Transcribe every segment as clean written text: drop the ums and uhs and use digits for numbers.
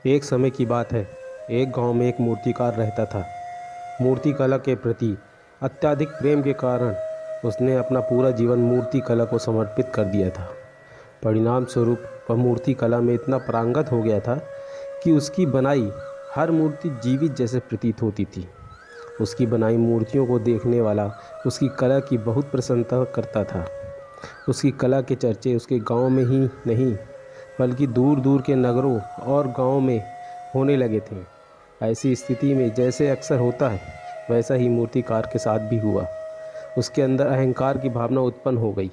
एक समय की बात है। एक गांव में एक मूर्तिकार रहता था। मूर्ति कला के प्रति अत्यधिक प्रेम के कारण उसने अपना पूरा जीवन मूर्ति कला को समर्पित कर दिया था। परिणाम स्वरूप वह मूर्ति कला में इतना पारंगत हो गया था कि उसकी बनाई हर मूर्ति जीवित जैसे प्रतीत होती थी। उसकी बनाई मूर्तियों को देखने वाला उसकी कला की बहुत प्रशंसा करता था। उसकी कला के चर्चे उसके गांव में ही नहीं बल्कि दूर दूर के नगरों और गांवों में होने लगे थे। ऐसी स्थिति में जैसे अक्सर होता है वैसा ही मूर्तिकार के साथ भी हुआ। उसके अंदर अहंकार की भावना उत्पन्न हो गई।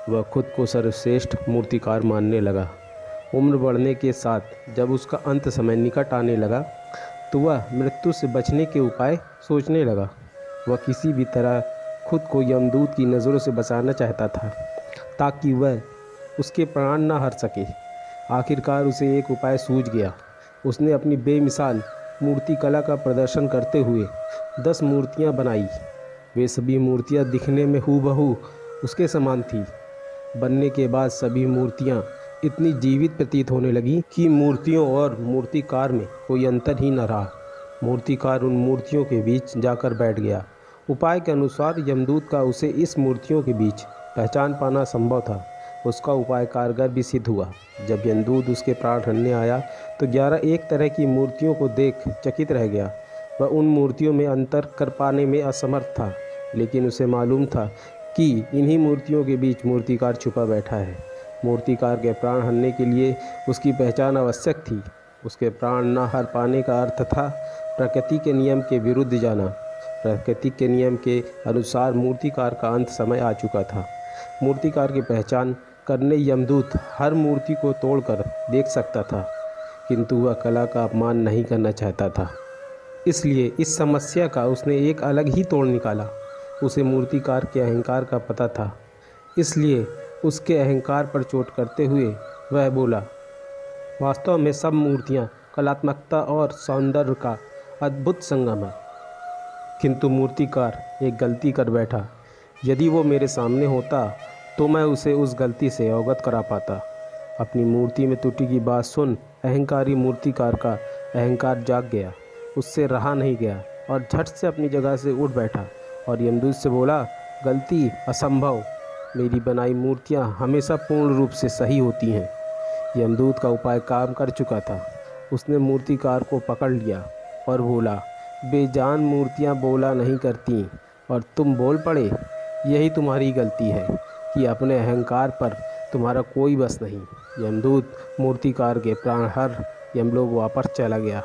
वह खुद को सर्वश्रेष्ठ मूर्तिकार मानने लगा। उम्र बढ़ने के साथ जब उसका अंत समय निकट आने लगा तो वह मृत्यु से बचने के उपाय सोचने लगा। वह किसी भी तरह खुद को यमदूत की नज़रों से बचाना चाहता था ताकि वह उसके प्राण न हर सके। आखिरकार उसे एक उपाय सूझ गया। उसने अपनी बेमिसाल मूर्ति कला का प्रदर्शन करते हुए 10 मूर्तियां बनाई। वे सभी मूर्तियां दिखने में हूबहू उसके समान थी। बनने के बाद सभी मूर्तियां इतनी जीवित प्रतीत होने लगी कि मूर्तियों और मूर्तिकार में कोई अंतर ही न रहा। मूर्तिकार उन मूर्तियों के बीच जाकर बैठ गया। उपाय के अनुसार यमदूत का उसे इस मूर्तियों के बीच पहचान पाना संभव था। उसका उपाय कारगर भी सिद्ध हुआ। जब यमदूत उसके प्राण हरने आया तो 11 एक तरह की मूर्तियों को देख चकित रह गया। वह उन मूर्तियों में अंतर कर पाने में असमर्थ था, लेकिन उसे मालूम था कि इन्हीं मूर्तियों के बीच मूर्तिकार छुपा बैठा है। मूर्तिकार के प्राण हरने के लिए उसकी पहचान आवश्यक थी। उसके प्राण न हर पाने का अर्थ था प्रकृति के नियम के विरुद्ध जाना। प्रकृति के नियम के अनुसार मूर्तिकार का अंत समय आ चुका था। मूर्तिकार की पहचान करने यमदूत हर मूर्ति को तोड़कर देख सकता था, किंतु वह कला का अपमान नहीं करना चाहता था। इसलिए इस समस्या का उसने एक अलग ही तोड़ निकाला। उसे मूर्तिकार के अहंकार का पता था, इसलिए उसके अहंकार पर चोट करते हुए वह बोला, वास्तव में सब मूर्तियाँ कलात्मकता और सौंदर्य का अद्भुत संगम है। किंतु मूर्तिकार एक गलती कर बैठा। यदि वो मेरे सामने होता तो मैं उसे उस गलती से अवगत करा पाता। अपनी मूर्ति में त्रुटि की बात सुन अहंकारी मूर्तिकार का अहंकार जाग गया। उससे रहा नहीं गया और झट से अपनी जगह से उठ बैठा और यमदूत से बोला, गलती असंभव। मेरी बनाई मूर्तियाँ हमेशा पूर्ण रूप से सही होती हैं। यमदूत का उपाय काम कर चुका था। उसने मूर्तिकार को पकड़ लिया और बोला, बेजान मूर्तियाँ बोला नहीं करती और तुम बोल पड़े। यही तुम्हारी गलती है कि अपने अहंकार पर तुम्हारा कोई बस नहीं। यमदूत मूर्तिकार के प्राण हर यमलोक वापस चला गया।